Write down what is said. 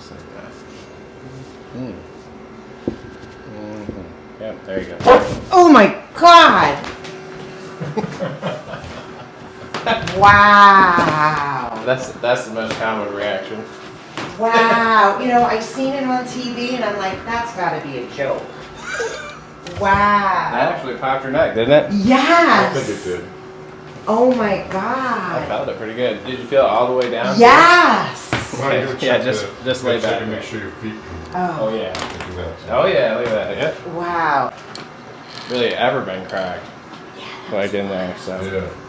Just like that. Yep, there you go. Oh my God! Wow! That's the most common reaction. Wow! You know, I've seen it on TV, and I'm like, that's got to be a joke. Wow! That actually popped your neck, didn't it? Yes! I think it did. Oh my I God! felt it pretty good. Did you feel it all the way down? Yes! Well, you gotta Yeah, check just you lay gotta check back. and make sure your feet can Oh yeah. do that. Oh yeah, look at that. Yep. Wow! Really ever been cracked. Like in there, so. Yeah.